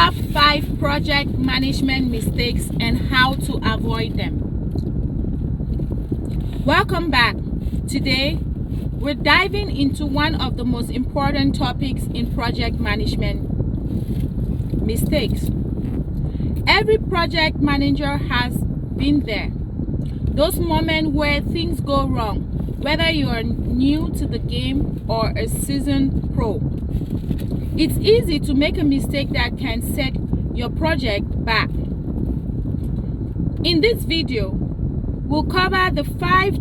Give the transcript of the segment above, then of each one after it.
Top 5 project management mistakes and how to avoid them. Welcome back. Today, we're diving into one of the most important topics in project management: mistakes. Every project manager has been there. Those moments where things go wrong, whether you are new to the game or a seasoned pro. It's easy to make a mistake that can set your project back. In this video, we'll cover the 5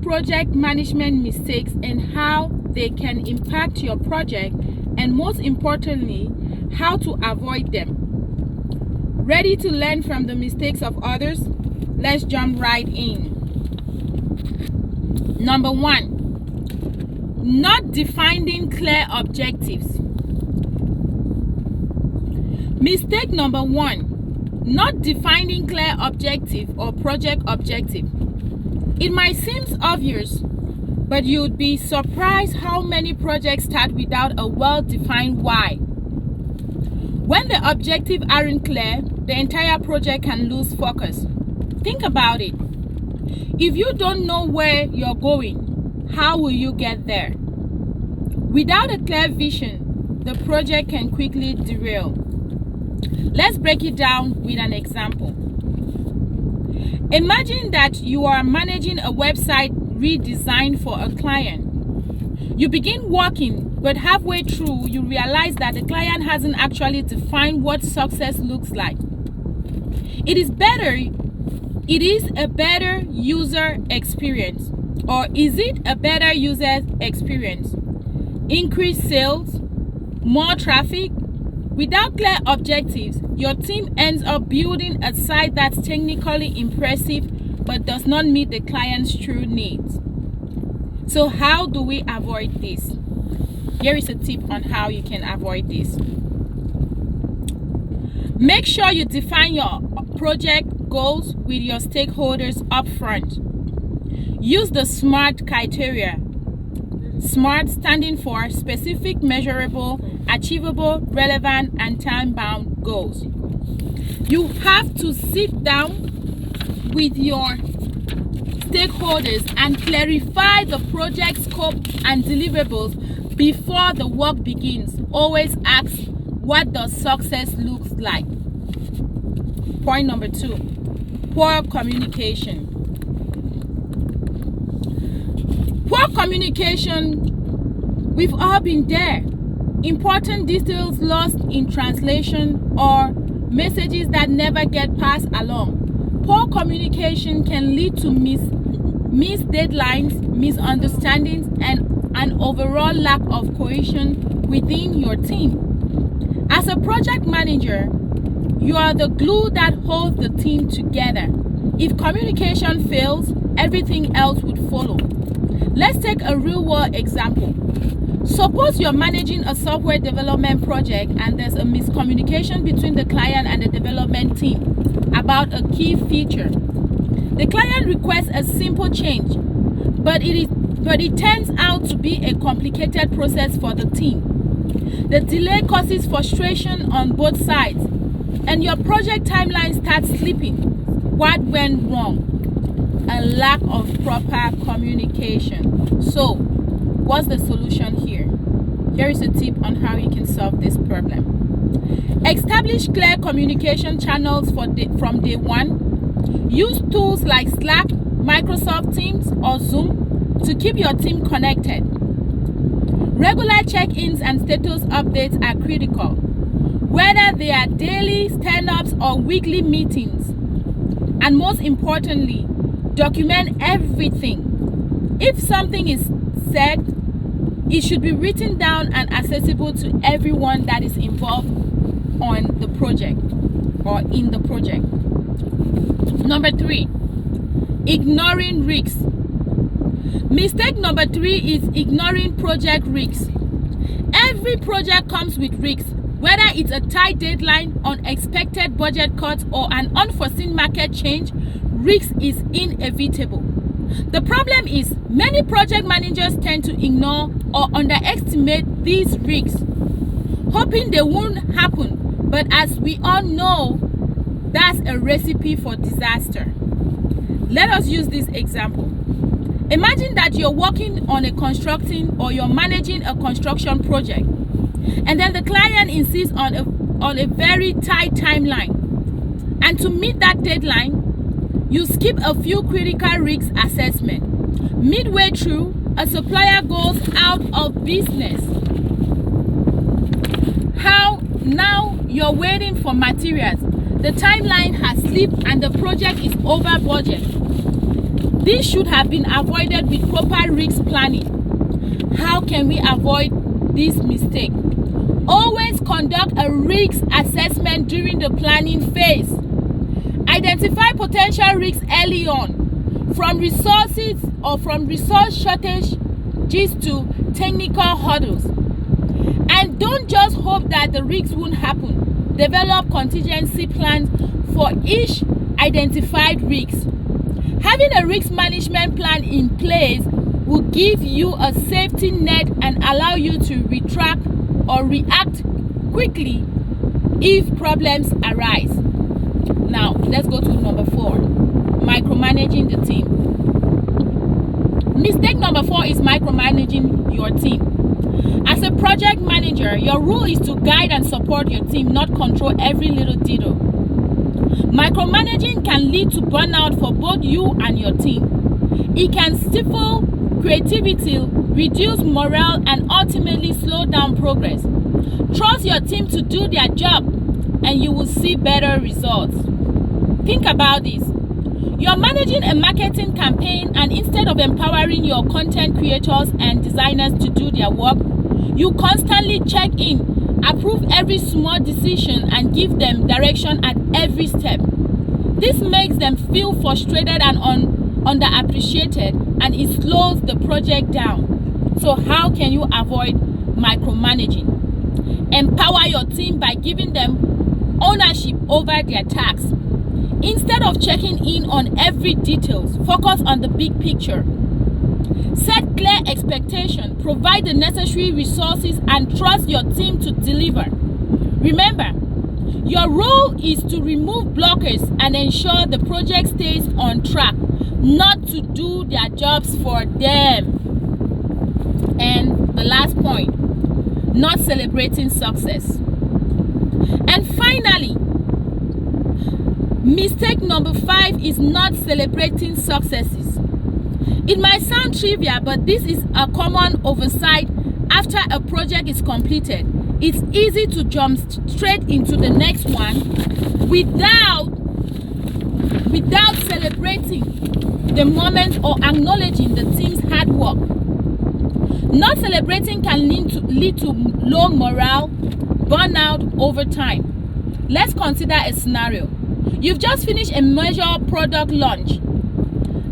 project management mistakes and how they can impact your project, and most importantly, how to avoid them. Ready to learn from the mistakes of others? Let's jump right in. Number 1, not defining clear objectives. Mistake number 1, not defining clear objective or project objective. It might seem obvious, but you'd be surprised how many projects start without a well-defined why. When the objectives aren't clear, the entire project can lose focus. Think about it. If you don't know where you're going, how will you get there? Without a clear vision, the project can quickly derail. Let's break it down with an example. Imagine that you are managing a website redesign for a client. You begin working, but halfway through, you realize that the client hasn't actually defined what success looks like. It is a better user experience, or is it a better user experience? Increased sales, more traffic? Without clear objectives, your team ends up building a site that's technically impressive but does not meet the client's true needs. So how do we avoid this? Here is a tip on how you can avoid this. Make sure you define your project goals with your stakeholders up front. Use the SMART criteria. SMART standing for specific, measurable, achievable, relevant, and time-bound goals. You have to sit down with your stakeholders and clarify the project scope and deliverables before the work begins. Always ask, what does success look like? Point number 2, poor communication. Poor communication, we've all been there. Important details lost in translation or messages that never get passed along. Poor communication can lead to missed deadlines, misunderstandings, and an overall lack of cohesion within your team. As a project manager, you are the glue that holds the team together. If communication fails, everything else would follow. Let's take a real-world example. Suppose you're managing a software development project and there's a miscommunication between the client and the development team about a key feature. The client requests a simple change, but it turns out to be a complicated process for the team. The delay causes frustration on both sides, and your project timeline starts slipping. What went wrong? A lack of proper communication. So, what's the solution here? Here is a tip on how you can solve this problem. Establish clear communication channels from day one. Use tools like Slack, Microsoft Teams, or Zoom to keep your team connected. Regular check-ins and status updates are critical, whether they are daily stand-ups or weekly meetings. And most importantly, document everything. If something is said, it should be written down and accessible to everyone that is involved on the project or in the project. Number 3, ignoring risks. Mistake number 3 is ignoring project risks. Every project comes with risks, whether it's a tight deadline, unexpected budget cuts, or an unforeseen market change. Risk is inevitable. The problem is many project managers tend to ignore or underestimate these risks, hoping they won't happen But as we all know, that's a recipe for disaster. Let us use this example. Imagine that you're working on you're managing a construction project, and then the client insists on a very tight timeline. And to meet that deadline, you skip a few critical risks assessment. Midway through, a supplier goes out of business. Now you're waiting for materials. The timeline has slipped and the project is over budget. This should have been avoided with proper risk planning. How can we avoid this mistake? Always conduct a risk assessment during the planning phase. Identify potential risks early on, from resources or from resource shortages to technical hurdles. And don't just hope that the risks won't happen. Develop contingency plans for each identified risk. Having a risk management plan in place will give you a safety net and allow you to retract or react quickly if problems arise. Now, let's go to number 4, micromanaging the team. Mistake number 4 is micromanaging your team. As a project manager, your role is to guide and support your team, not control every little detail. Micromanaging can lead to burnout for both you and your team. It can stifle creativity, reduce morale, and ultimately slow down progress. Trust your team to do their job, and you will see better results. Think about this. You're managing a marketing campaign, and instead of empowering your content creators and designers to do their work, you constantly check in, approve every small decision, and give them direction at every step. This makes them feel frustrated and underappreciated, and it slows the project down. So how can you avoid micromanaging? Empower your team by giving them ownership over their tasks. Instead of checking in on every detail, focus on the big picture. Set clear expectations, provide the necessary resources, and trust your team to deliver. Remember, your role is to remove blockers and ensure the project stays on track, not to do their jobs for them. And the last point, not celebrating success. And finally, mistake number 5 is not celebrating successes. It might sound trivial, but this is a common oversight after a project is completed. It's easy to jump straight into the next one without celebrating the moment or acknowledging the team's hard work. Not celebrating can lead to low morale, burnout over time. Let's consider a scenario. You've just finished a major product launch.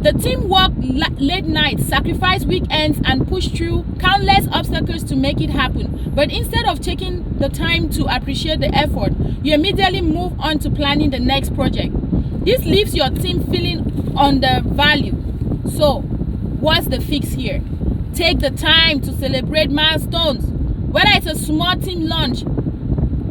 The team worked late nights, sacrificed weekends, and pushed through countless obstacles to make it happen. But instead of taking the time to appreciate the effort, you immediately move on to planning the next project. This leaves your team feeling undervalued. So, what's the fix here? Take the time to celebrate milestones, whether it's a small team launch,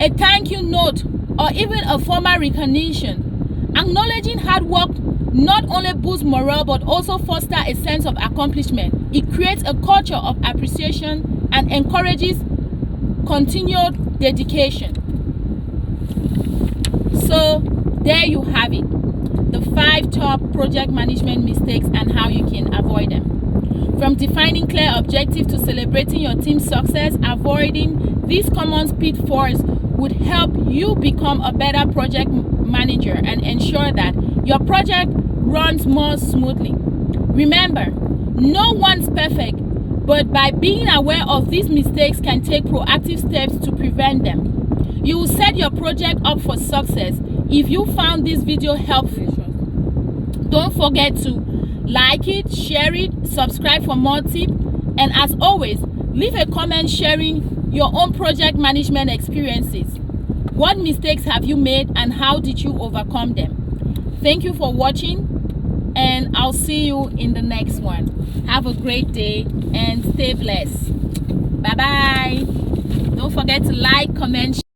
a thank you note, or even a formal recognition. Acknowledging hard work not only boosts morale but also fosters a sense of accomplishment. It creates a culture of appreciation and encourages continued dedication. So there you have it, the 5 top project management mistakes and how you can avoid them. From defining clear objectives to celebrating your team's success, avoiding these common pitfalls would help you become a better project manager and ensure that your project runs more smoothly. Remember, no one's perfect, but by being aware of these mistakes can take proactive steps to prevent them. You will set your project up for success. If you found this video helpful, don't forget to like it, share it, subscribe for more tips, and as always, leave a comment sharing your own project management experiences. What mistakes have you made and how did you overcome them? Thank you for watching, and I'll see you in the next one. Have a great day and stay blessed. Bye bye. Don't forget to like, comment,